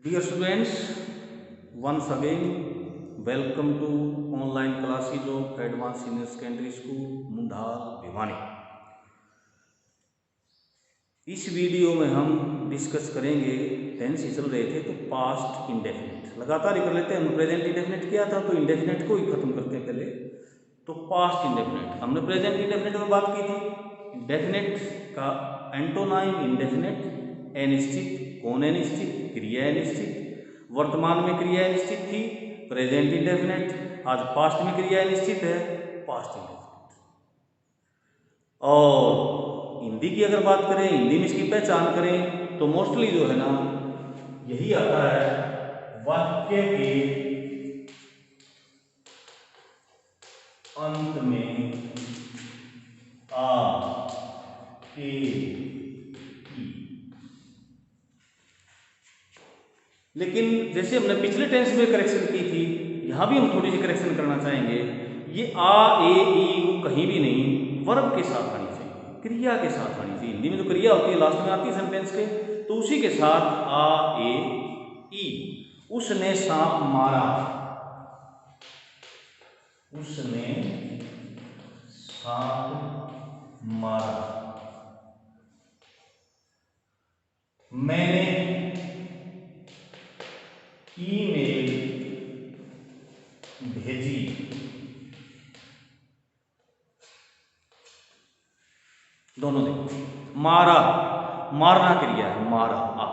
Dear students, once again welcome to online classes of Advanced Senior Secondary School मुंडाल Bhiwani. इस video में हम discuss करेंगे, tense ही चल रहे थे तो पास्ट इंडेफिनिट लगातार ही कर लेते हैं। हमने प्रेजेंट इंडेफिनिट किया था तो इंडेफिनिट को ही खत्म करते हैं पहले। तो पास्ट इंडेफिनिट हमने प्रेजेंट इंडेफिनिट में बात की थी। इंडेफिनिट का एंटोनाइम इंडेफिनिट, अनिश्चित, कौन अनिश्चित, क्रिया अनिश्चित। वर्तमान में क्रिया अनिश्चित थी, प्रेजेंट इंडेफिनिट। आज पास्ट में क्रिया अनिश्चित है, पास्ट इंडेफिनिट। और हिंदी की अगर बात करें, हिंदी में इसकी पहचान करें तो मोस्टली जो है ना यही आता है, वाक्य के अंत में आ के ई। लेकिन जैसे हमने पिछले टेंस में करेक्शन की थी, यहां भी हम थोड़ी सी करेक्शन करना चाहेंगे। ये आ ए ई कहीं भी नहीं वर्ब के साथ आनी चाहिए, क्रिया के साथ आनी चाहिए। हिंदी में जो क्रिया होती है लास्ट में आती है सेंटेंस के, तो उसी के साथ आ ए ई। उसने सांप मारा, उसने सांप मारा। मैंने ईमेल भेजी। दोनों देखो, मारा मारना क्रिया है, मारा आ,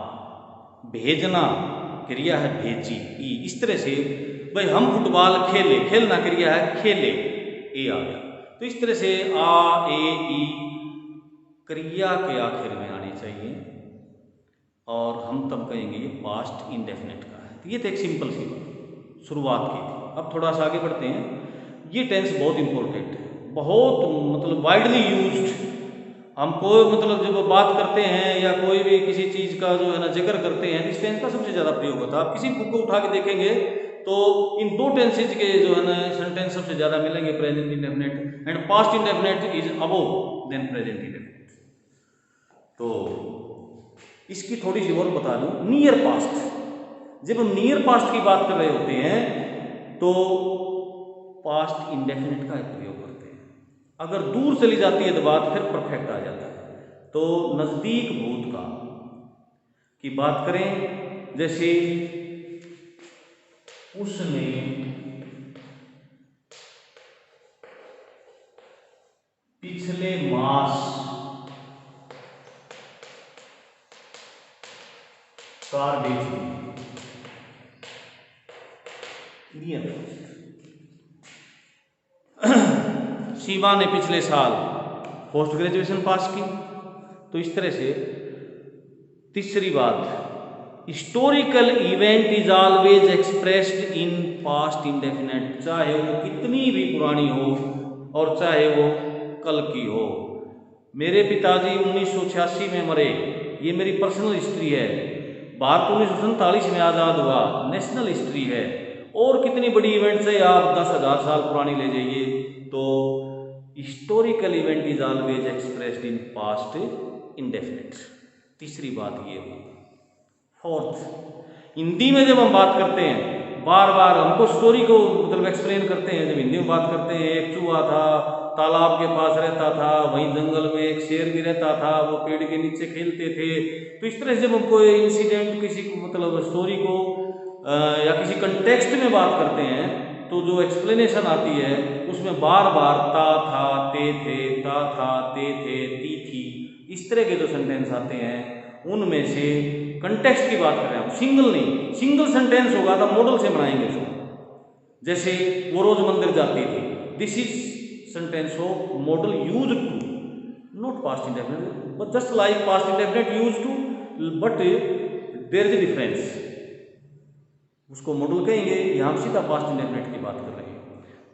भेजना क्रिया है, भेजी ई। इस तरह से भाई हम फुटबॉल खेले, खेलना क्रिया है, खेले ए आ गया। तो इस तरह से आ ए ई क्रिया के आखिर में आनी चाहिए और हम तब कहेंगे ये पास्ट इंडेफिनिट का है। तो ये तो एक सिंपल सी बात शुरुआत की थी। अब थोड़ा सा आगे बढ़ते हैं। ये टेंस बहुत इंपॉर्टेंट है, बहुत मतलब वाइडली यूज्ड। हम कोई मतलब जब बात करते हैं या कोई भी किसी चीज़ का जो है ना जिक्र करते हैं, इस टेंस का सबसे ज़्यादा प्रयोग होता है। आप किसी बुक को उठा के देखेंगे तो इन दो टेंसेज के जो है ना सेंटेंस सबसे ज़्यादा मिलेंगे, present indefinite and past indefinite is above than present indefinite. तो इसकी थोड़ी सी और बता दूं, नियर पास्ट। जब हम नियर पास्ट की बात कर रहे होते हैं तो पास्ट इंडेफिनिट का प्रयोग करते हैं। अगर दूर चली जाती है तो बात फिर परफेक्ट आ जाता है। तो नजदीक भूतकाल की बात करें, जैसे उसने पिछले मास कार बेची। शिवा ने पिछले साल पोस्ट ग्रेजुएशन पास की। तो इस तरह से तीसरी बात, historical event is always expressed in past indefinite, चाहे वो कितनी भी पुरानी हो और चाहे वो कल की हो। मेरे पिताजी 1986 में मरे, ये मेरी पर्सनल हिस्ट्री है। भारत 1947 में आज़ाद हुआ, नेशनल हिस्ट्री है। और कितनी बड़ी इवेंट्स है, आप 10,000 साल पुरानी ले जाइए। तो historical event is always expressed in past indefinite. तीसरी बात ये हुई। फोर्थ, हिंदी में जब हम बात करते हैं, बार बार हमको स्टोरी को मतलब एक्सप्लेन करते हैं। जब हिंदी में बात करते हैं, एक चूहा था, तालाब के पास रहता था, वहीं जंगल में एक शेर भी रहता था, वो पेड़ के नीचे खेलते थे। तो इस तरह से जब हम कोई इंसिडेंट, किसी को मतलब स्टोरी को या किसी कंटेक्स्ट में बात करते हैं, तो जो एक्सप्लेनेशन आती है उसमें बार बार ता था, ते थे, ता था, ते थे, ती थी, इस तरह के जो सेंटेंस आते हैं उनमें से कंटेक्स्ट की बात कर रहे हैं हम, सिंगल नहीं। सिंगल सेंटेंस होगा तो मॉडल से बनाएंगे उसको। जैसे वो रोज मंदिर जाती थी, this is sentence of modal use to, not past indefinite, but just like past indefinite use to, but there is difference. उसको मॉडल कहेंगे, यहां हम सीधा पास्ट इंडेफिनिट की बात कर रहे हैं।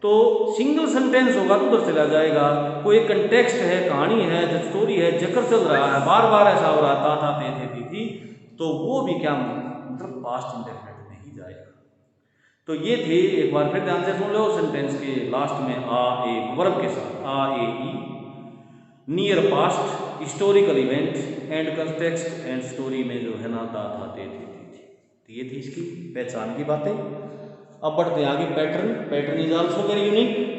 तो सिंगल सेंटेंस होगा तो उधर चला जाएगा। कोई कंटेक्स्ट है, कहानी है, स्टोरी है, जिक्र चल रहा है, बार बार ऐसा हो रहा था, थे थी, तो वो भी क्या मतलब पास्ट इंडेफिनिट में ही जाएगा। तो ये थे, एक बार फिर ध्यान से सुन लो, सेंटेंस के लास्ट में आ ए वर्ब के साथ आ ए ई, near past, historical event and context and story में जो है ना था, थे थी। तो ये थी इसकी पहचान की बातें। अब बढ़ते हैं आगे। Pattern, pattern is also very unique.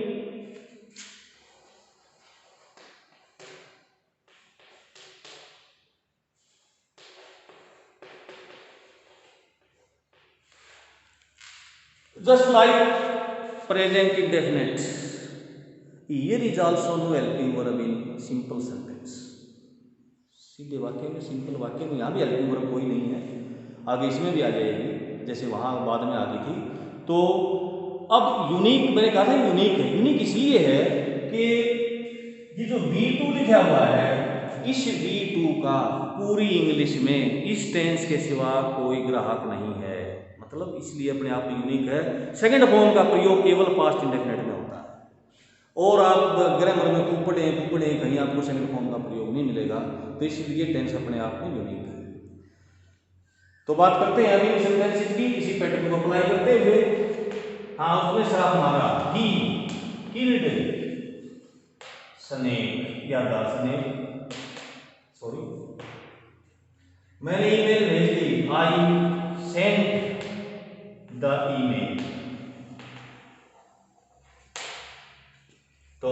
Just like present indefinite, here is also no helping verb in simple sentence. सीधे वाक्य में, सिंपल वाक्य में यहाँ भी हेल्पिंग वर्ब कोई नहीं है, आगे इसमें भी आ जाएगी जैसे वहाँ बाद में आ गई थी। तो अब यूनिक, मैंने कहा था यूनिक है। यूनिक इसलिए है कि ये जो V2 लिखा हुआ है, इस V2 का पूरी इंग्लिश में इस टेंस के सिवा कोई ग्राहक नहीं है, मतलब इसलिए अपने आप में यूनिक है। सेकंड फॉर्म का प्रयोग केवल पास्ट इंडेफिनिट में होता है, और आप ग्रामर में कुपड़े कहीं आपको सेकंड फॉर्म का प्रयोग नहीं मिलेगा, तो इसलिए टेंस अपने आप में यूनिक है। तो बात करते हैं अभी सेंटेंसेस की, इसी पैटर्न को अप्लाई करते हुए। हाँ, उसने शराब मारा, ही किल्ड स्नेक या द स्नेक, सॉरी, मैंने ईमेल भेज दी, आई सेंट द ईमेल। तो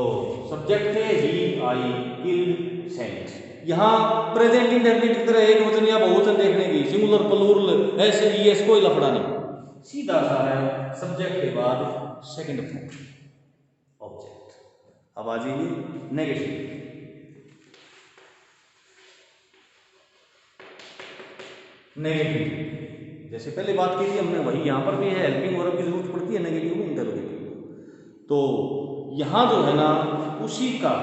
सब्जेक्ट है ही, आई, किल्ड, सेंट। यहाँ प्रेजेंट इंडेफिनिट की तरह एक वचन या बहुवचन देखने की, सिंगुलर प्लूरल ऐसे एस कोई लफड़ा नहीं, सीधा सा है सब्जेक्ट के बाद सेकंड फॉर्म ऑब्जेक्ट। अब आ जाइए नेगेटिव। नेगेटिव जैसे पहले बात की थी हमने, वही यहाँ पर भी है, हेल्पिंग वर्ब की जरूरत पड़ती है नेगेटिव में, इंटरोगेटिव। तो यहाँ जो है ना उसी का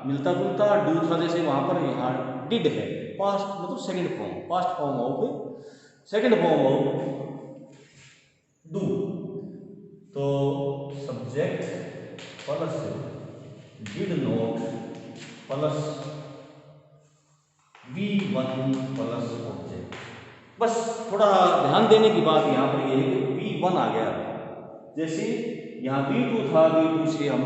मिलता जुलता डू था, जैसे वहां पर यहाँ डिड है, पास्ट मतलब second form, past form of second form of do. तो subject plus did not plus V1 plus object. बस थोड़ा ध्यान देने की बात यहाँ पर ये है कि V1 आ गया, जैसे यहाँ V2 था, V2 से हम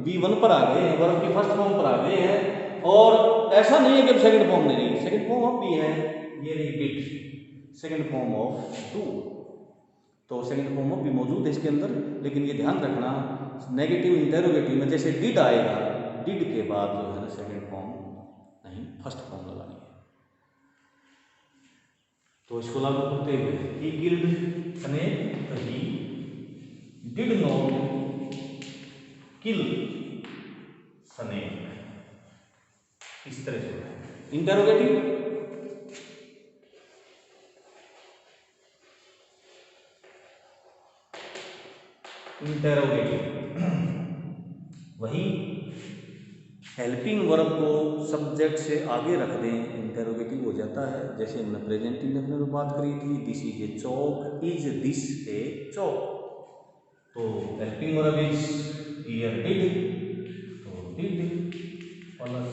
V1 पर आ गए हैं, वर्ब की फर्स्ट फॉर्म पर आ गए हैं। और ऐसा नहीं है कि सेकंड फॉर्म नहीं, सेकंड फॉर्म अब भी है, ये repeat second form of do. तो सेकंड फॉर्म अब भी मौजूद है इसके अंदर, लेकिन ये ध्यान रखना नेगेटिव इंटरोगेटिव में जैसे डिड आएगा, डिड के बाद जो है ना सेकंड फॉर्म नहीं, फर्स्ट फॉर्म लगानी है। तो इसको लागू करते हुए, he killed snake, he did not kill snake, इस तरह से इंटरोगेटिव। इंटरोगेटिव वही हेल्पिंग वर्ब को सब्जेक्ट से आगे रख दें, इंटरोगेटिव हो जाता है। जैसे हमने प्रेजेंट इंडेफिनिट में बात करी थी, this is a chalk, is this a chalk. तो helping verb is here did, तो डिड प्लस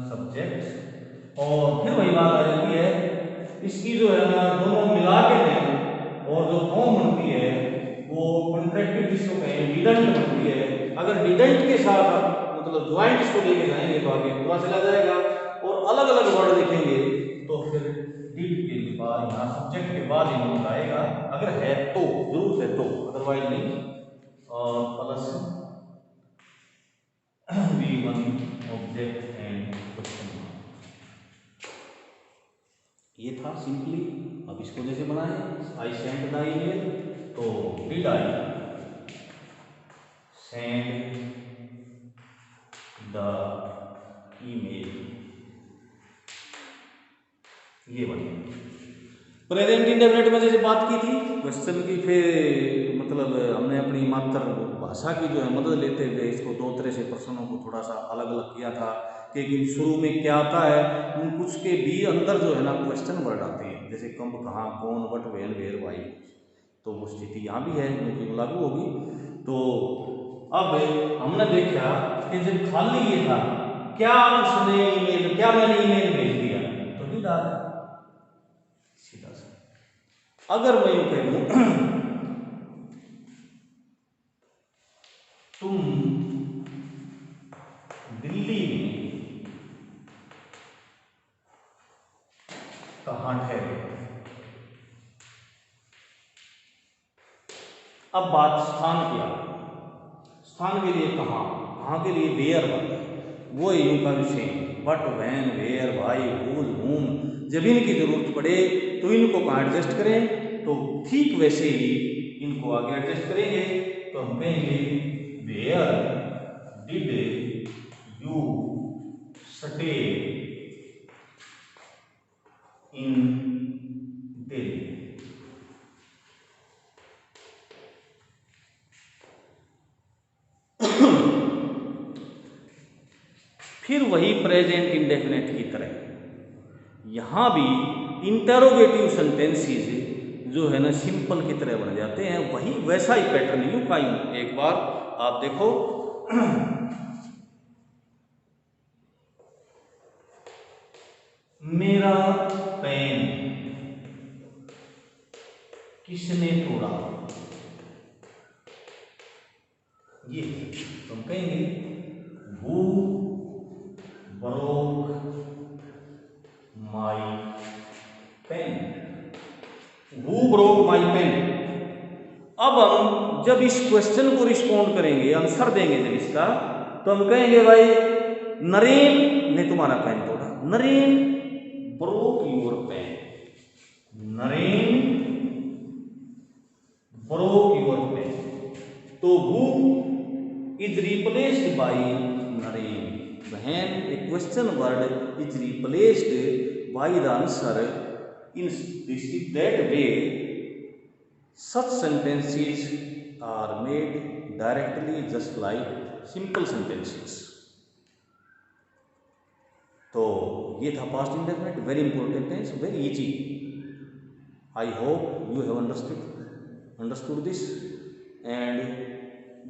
सब्जेक्ट, और फिर वही बात आ जाती है इसकी जो है ना दोनों मिला के दें, और जो फॉर्म बनती है वो कॉन्ट्रैक्टिव जिसको कहें डिडंट बनती है। अगर डिडंट के साथ मतलब ज्वाइंट इसको लेके जाएंगे तो आगे पूरा चला जाएगा, और अलग अलग वर्ड लिखेंगे तो फिर डिड के बाद यहाँ सब्जेक्ट के बाद इन्होंने आएगा, अगर है तो, जरूरत है तो, अदरवाइज नहीं। और plus V1 object and question mark, ये था सिंपली। अब इसको जैसे बनाए, आई सेंट द ईमेल, तो did I send the email, ये बने। प्रेजेंट इंडेफिनिट में जैसे बात की थी क्वेश्चन की, फिर मतलब हमने अपनी मातृभाषा की जो है मदद लेते हुए इसको दो तरह से प्रश्नों को थोड़ा सा अलग अलग किया था कि शुरू में क्या आता है, कुछ के भी अंदर जो है ना क्वेश्चन वर्ड आते हैं, जैसे कब, कहाँ, कौन, वट, वेन, वेयर, वाई। तो वो स्थिति यहाँ भी है जो कि लागू होगी। तो अब हमने देखा कि जब खाली ये था, क्या उसने ईमेल, क्या मैंने ईमेल भेज दिया, तो डिड आ गया सीधा सा। अगर मैं यूं कह दूं तुम दिल्ली में कहाँ ठहरे, अब बात स्थान की आ गई। स्थान के लिए कहाँ, कहाँ के लिए वेयर वर्ड, वो यूं का विषय but, when, where, why, whose, whom। जब इनकी जरूरत पड़े तो इनको कहाँ एडजस्ट करें, तो ठीक वैसे ही इनको आगे एडजस्ट करेंगे। तो हम कहेंगे where did you stay in Delhi. फिर वही प्रेजेंट इंडेफिनेट की तरह यहाँ भी इंटरोगेटिव सेंटेंसेस जो है ना सिंपल की तरह बन जाते हैं, वही वैसा ही पैटर्न यूं का यूं। एक बार आप देखो, मेरा पेन किसने तोड़ा, ये तुम कहेंगे who broke my pen, who broke my pen. अब हम जब इस क्वेश्चन को रिस्पॉन्ड करेंगे, आंसर देंगे जब इसका, तो हम कहेंगे भाई नरेन ने तुम्हारा पेन तोड़ा, Naren broke your pen, Naren broke your pen. तो who is replaced by Naren, when a question word is replaced by the answer in this that way, such sentences are made directly just like simple sentences. तो ये था past indefinite, very important tense, very easy. I hope you have understood this and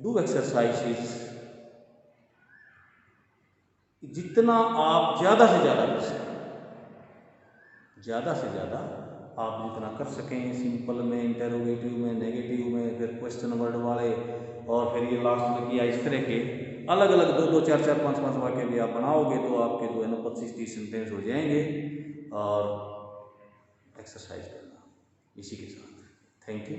do exercises. जितना आप ज़्यादा से ज़्यादा कर सकें, ज़्यादा से ज़्यादा आप जितना कर सकें, सिंपल में, इंटरोगेटिव में, नेगेटिव में, फिर क्वेश्चन वर्ड वाले, और फिर ये लास्ट में किया, इस तरह के अलग अलग 2-2, 4-4, 5-5 वाक्य भी आप बनाओगे तो आपके जो है ना 25-30 सेंटेंस हो जाएंगे। और एक्सरसाइज करना इसी के साथ। Thank you.